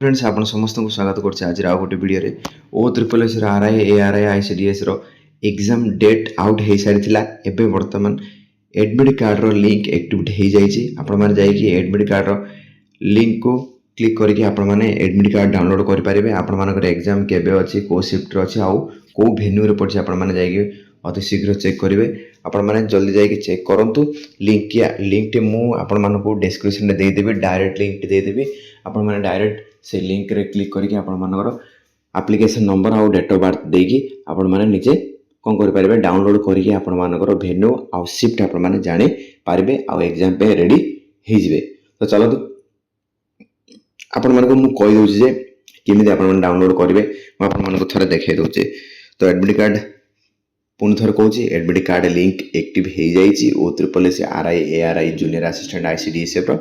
Friends आपण समस्त को स्वागत करछे आज राव गोटे वीडियो रे O triple S RI ARI ICDS रो एग्जाम डेट आउट हे सारिथिला एबे वर्तमान एडमिट कार्ड रो लिंक एक्टिवेट हे जाईची आपण माने जाई कि एडमिट कार्ड रो लिंक को क्लिक करके आपण माने एडमिट कार्ड डाउनलोड कर पारिबे आपण मानकर एग्जाम केबे अछि को शिफ्ट रो अछि आउ को वेन्यू रे पड़छि आपण माने जाई कि अति शीघ्र चेक करिवे आपण माने जल्दी जाई कि चेक करंतु लिंक टे मु आपण मानको डिस्क्रिप्शन रे दे देबे डायरेक्ट लिंक दे देबे आपण माने डायरेक्ट से लिंक रे क्लिक करके आपण मानकर एप्लिकेशन नंबर आउ डेट ऑफ बर्थ देकी आपण माने निजे कोन करि पारिबे डाउनलोड करके आपण मानकर वेन्यू आउ शिफ्ट आपण माने जानि पारिबे आउ एग्जाम पे रेडी हे जिवे। तो चलो आपण मानको मु कहि दोछि जे केमिति आपण माने डाउनलोड करिवे म आपण मानको थरे देखाइ दोछि। तो एडमिट कार्ड पुनि थरे कहूछि एडमिट कार्ड लिंक एक्टिव हे जाईछि O triple S RI ARI junior assistant ICDS रो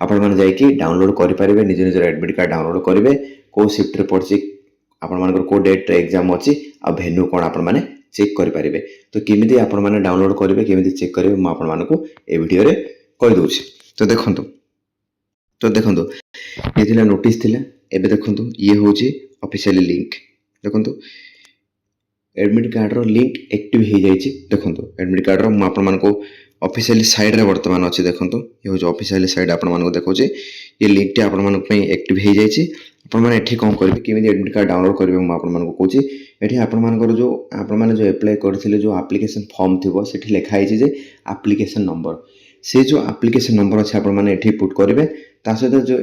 आपण माने जाई कि डाउनलोड करि पारिबे निज निज एडमिट कार्ड डाउनलोड करिवे को शिफ्ट रे पड़छि आपण मानकर को डेट रे एग्जाम अछि आ वेन्यू कोन आपण माने चेक करि पारिबे। तो केमिति आपण माने डाउनलोड करिवे केमिति चेक करिवे म आपण मानको ए वीडियो रे कहि दोछि। तो देखंतु ये थिला नोटिस थिला एबे देखंतु ये होछि ऑफिशियली लिंक देखंतु एडमिट कार्ड रो लिंक एक्टिव हे जाईछि। देखंतु एडमिट कार्ड रो म आपण मानको ऑफिशियली साइड रे वर्तमान अछि देखंतु ये होछ ऑफिशियली साइड आपण मानको देखौछि ये लिंक टे आपण मानको पई एक्टिव हे जाईछि। आपण माने एठी कोन करबे केमिति एडमिट कार्ड डाउनलोड करबे म आपण मानको कहूछि एठी आपण मानकर जो आपण माने जो अप्लाई करथिले जो एप्लिकेशन फॉर्म थिबो सेठी लिखा आइछि जे एप्लिकेशन नंबर से जो एप्लिकेशन नंबर अछि आपण माने एठी पुट करबे ता सहित जो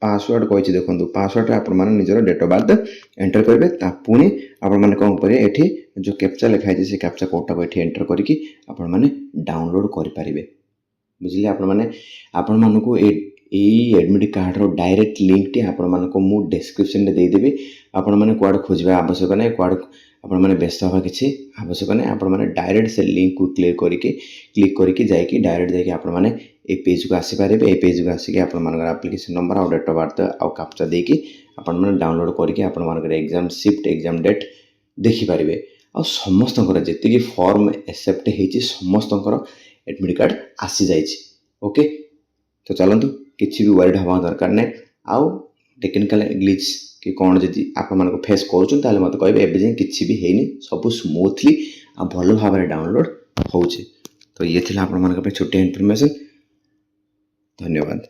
पासवर्ड कहछि देखंतु पासवर्ड रे आपण माने निजर डेट ऑफ बर्थ एंटर करबे ता पुनी आपण माने कोन करे एठी जो कैप्चा लिखा आइछि से कैप्चा कोड टा एठी एंटर करिकि आपण माने डाउनलोड करि पारिबे बुझिले। आपण मानको एडमिट कार्ड रो डायरेक्ट लिंक टी आपण मानको मु डिस्क्रिप्शन रे दे देबी आपण माने क्वाड खोजबा आवश्यक नै क्वाड आपण माने व्यस्त होबा किछि आवश्यक नै आपण माने डायरेक्ट से लिंक को क्लिक करके जाई कि डायरेक्ट जाई कि आपण माने ए पेज को आसी पारिबे ए पेज को आसी कि आपण मानकर एप्लिकेशन नंबर आ डेट ऑफ बर्थ आ कैप्चा दे कि आपण माने डाउनलोड करके आपण मानकर एग्जाम शिफ्ट एग्जाम डेट देखि पारिबे आ समस्तंकर जेति कि फॉर्म एक्सेप्ट हेछि समस्तंकर एडमिट कार्ड आसी जाइछि। ओके तो चलंतु किछि भी वरीड हवा दरकार नै आउ टेक्निकल ग्लिच कि कोन जदि आपण मानको फेस करूछन ताले मते कहबे एबे जे किछि भी हेनी सब स्मूथली आ भलो भाबरे डाउनलोड होउछि। तो ये थिला आपण मानको पे छोटे इन्फॉर्मेशन। धन्यवाद।